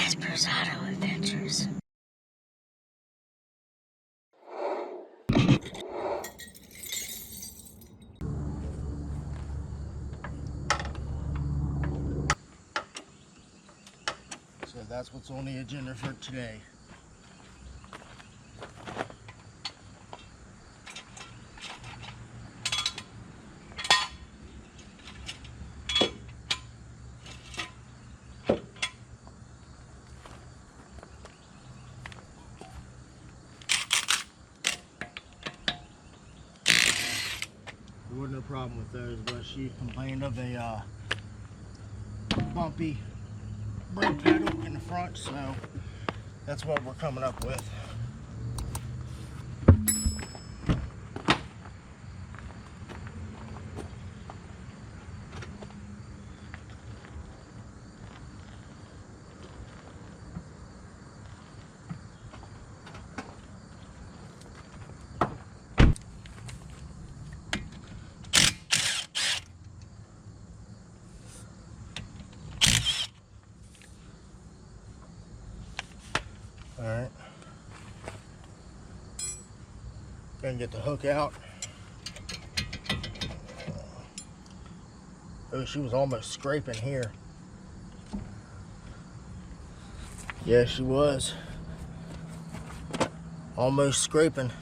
Casper's Auto Adventures. So that's what's on the agenda for today. There wasn't no problem with those, but she complained of a bumpy brake pedal in the front, so that's what we're coming up with. Alright. Gonna get the hook out. Oh, she was almost scraping here. Yeah, she was. Almost scraping.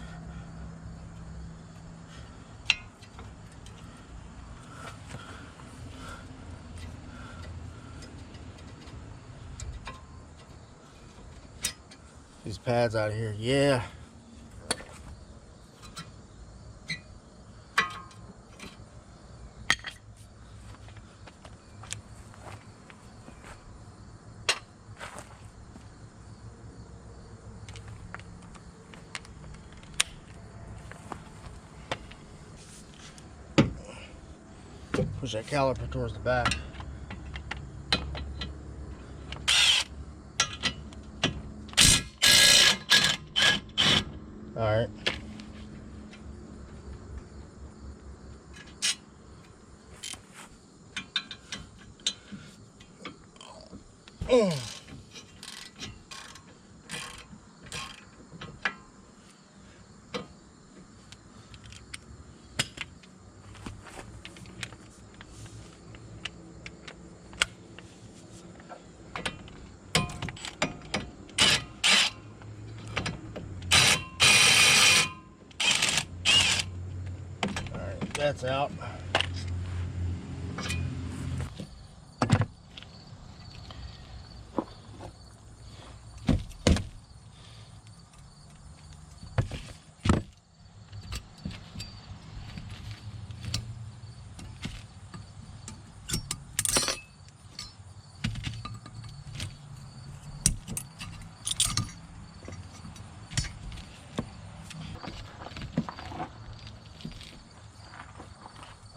These pads out here, yeah. Push that caliper towards the back. Alright. That's out.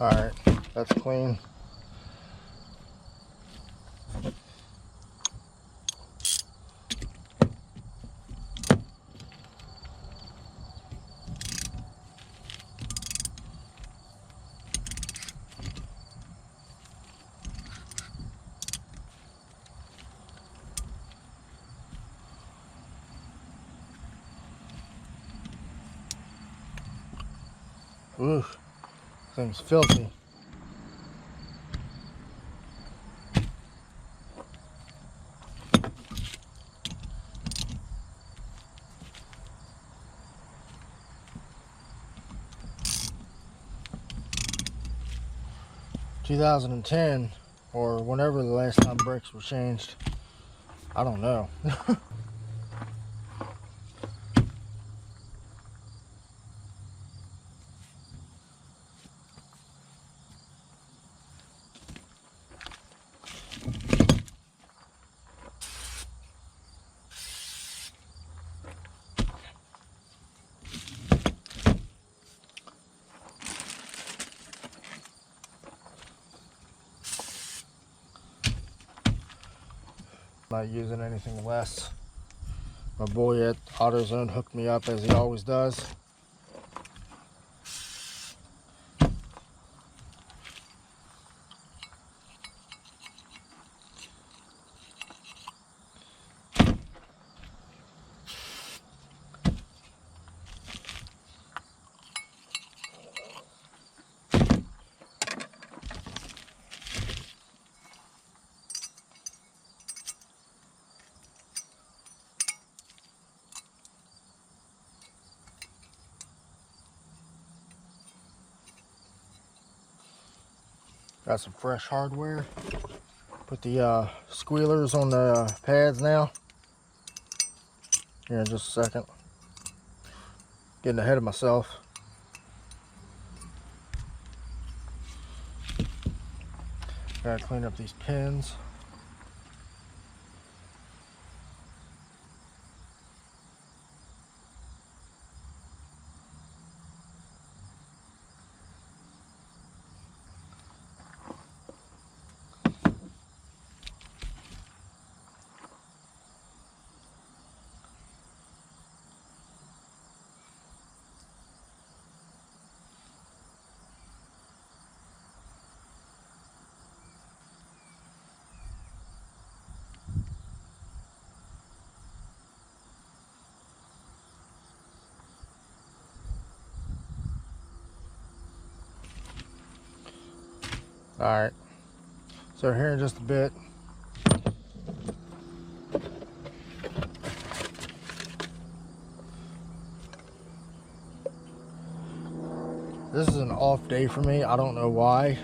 Alright, that's clean. Ooh, thing's filthy. (2010) or whenever the last time brakes were changed. I don't know. Not using anything less. My boy at AutoZone hooked me up as he always does. Got some fresh hardware. Put the squealers on the pads now. Here in just a second. Getting ahead of myself. Gotta clean up these pins. Alright, so here in just a bit, this is an off day for me. I don't know why.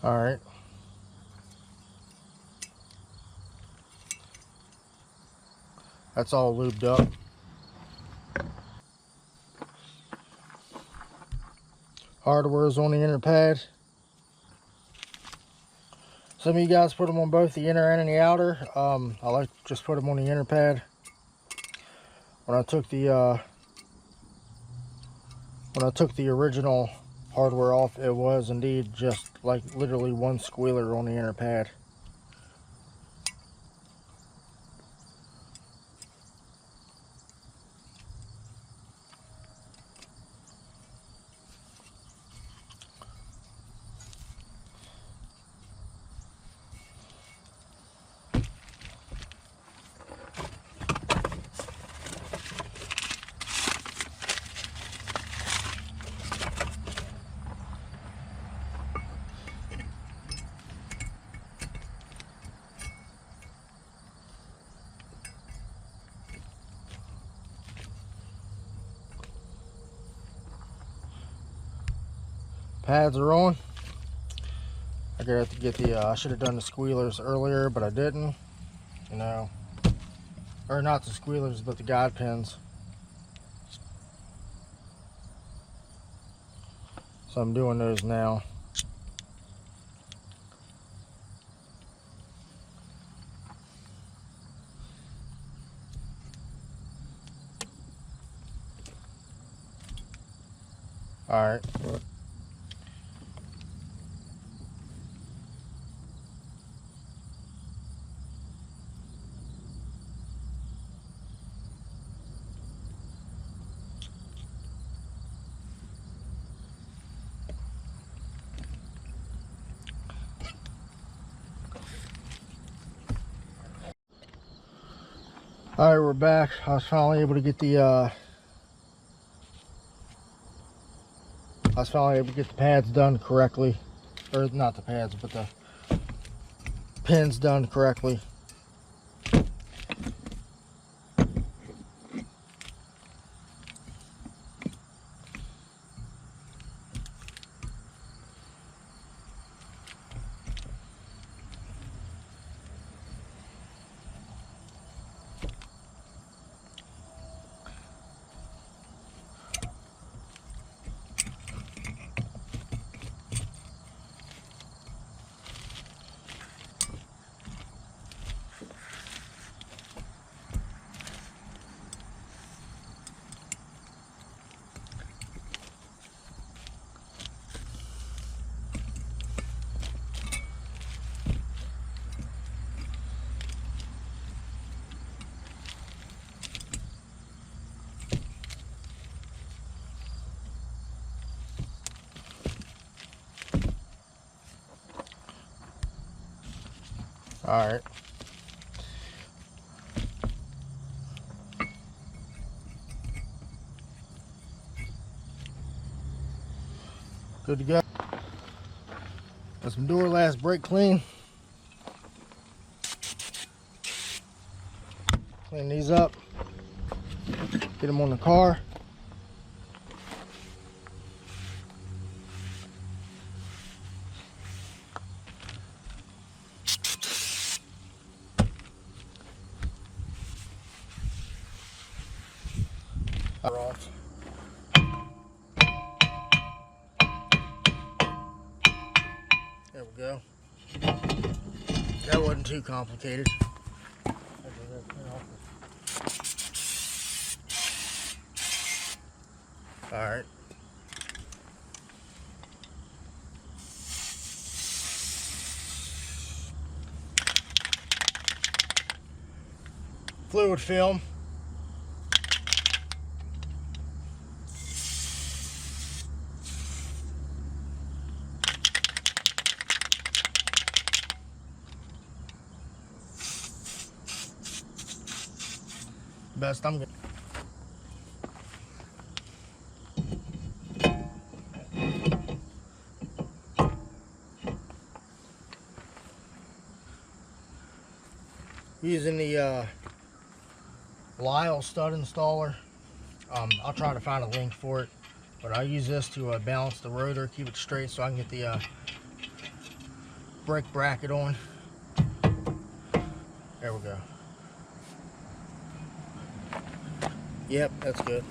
Alright. That's all lubed up. Hardware is on the inner pad. Some of you guys put them on both the inner and the outer. I like to just put them on the inner pad. When I took the original hardware off, it was indeed just like literally one squealer on the inner pad. Pads are on. I gotta have to get the I should have done the squealers earlier, but I didn't, you know, or not the squealers but the guide pins. So I'm doing those now. All right. All right, we're back. I was finally able to get the pads done correctly, or not the pads, but the pins done correctly. Alright. Good to go. Got some door last brake clean. Clean these up. Get them on the car. Off. There we go. That wasn't too complicated. Alright. Fluid film. Best I'm gonna. Using the Lyle stud installer. I'll try to find a link for it, but I use this to balance the rotor, keep it straight so I can get the brake bracket on. There we go. Yep, that's good.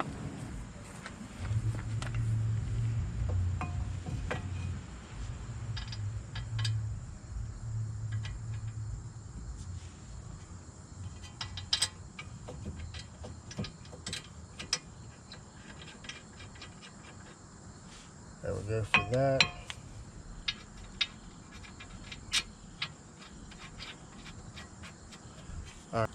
There we go for that. All right.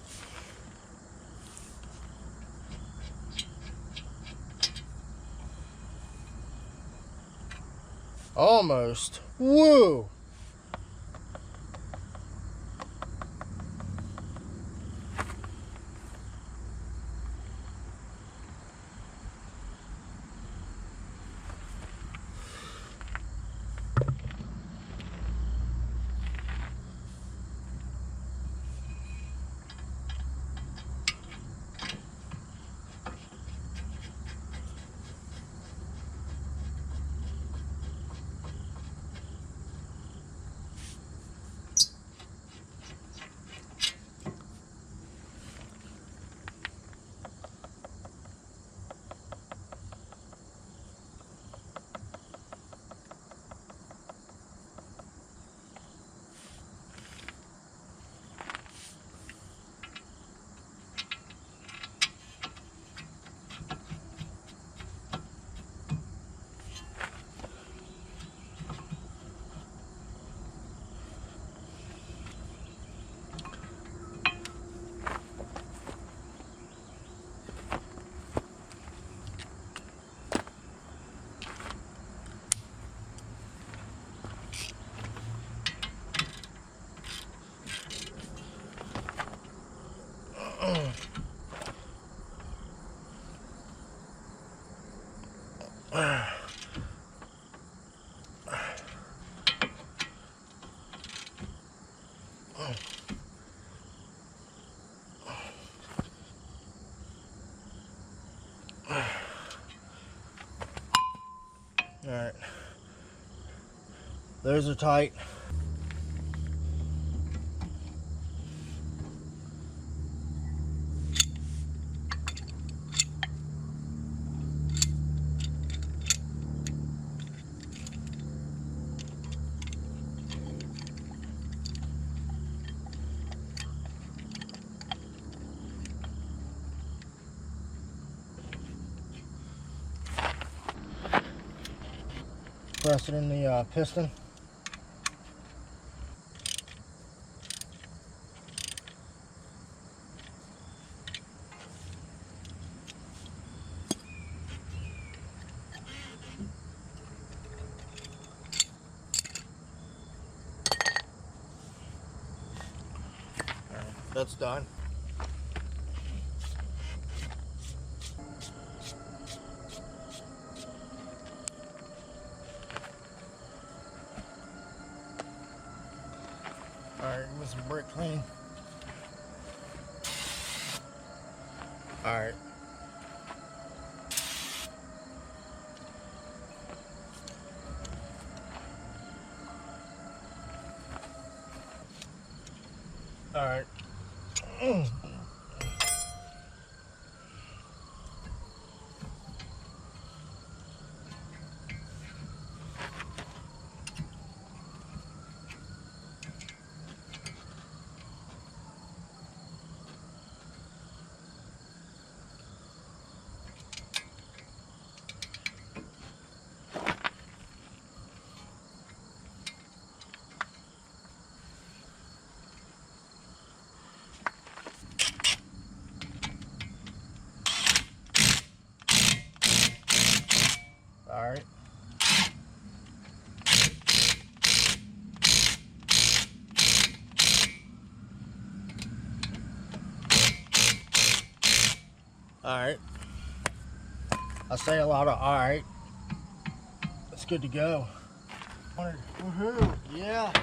Almost. Woo! Alright. Those are tight. Press it in the piston. That's done. Alright, give me some brake clean. Alright. Alright. Alright. Alright. I say a lot of alright. It's good to go. Woohoo! Yeah.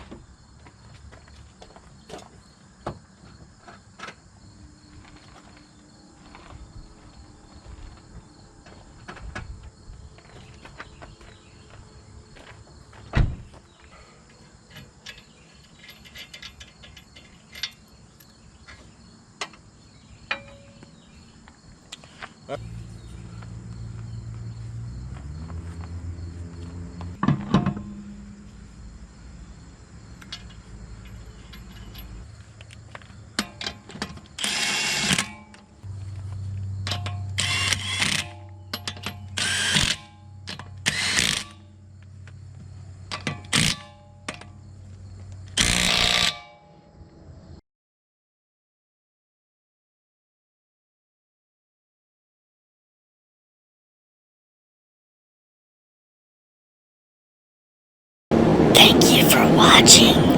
Thank you for watching.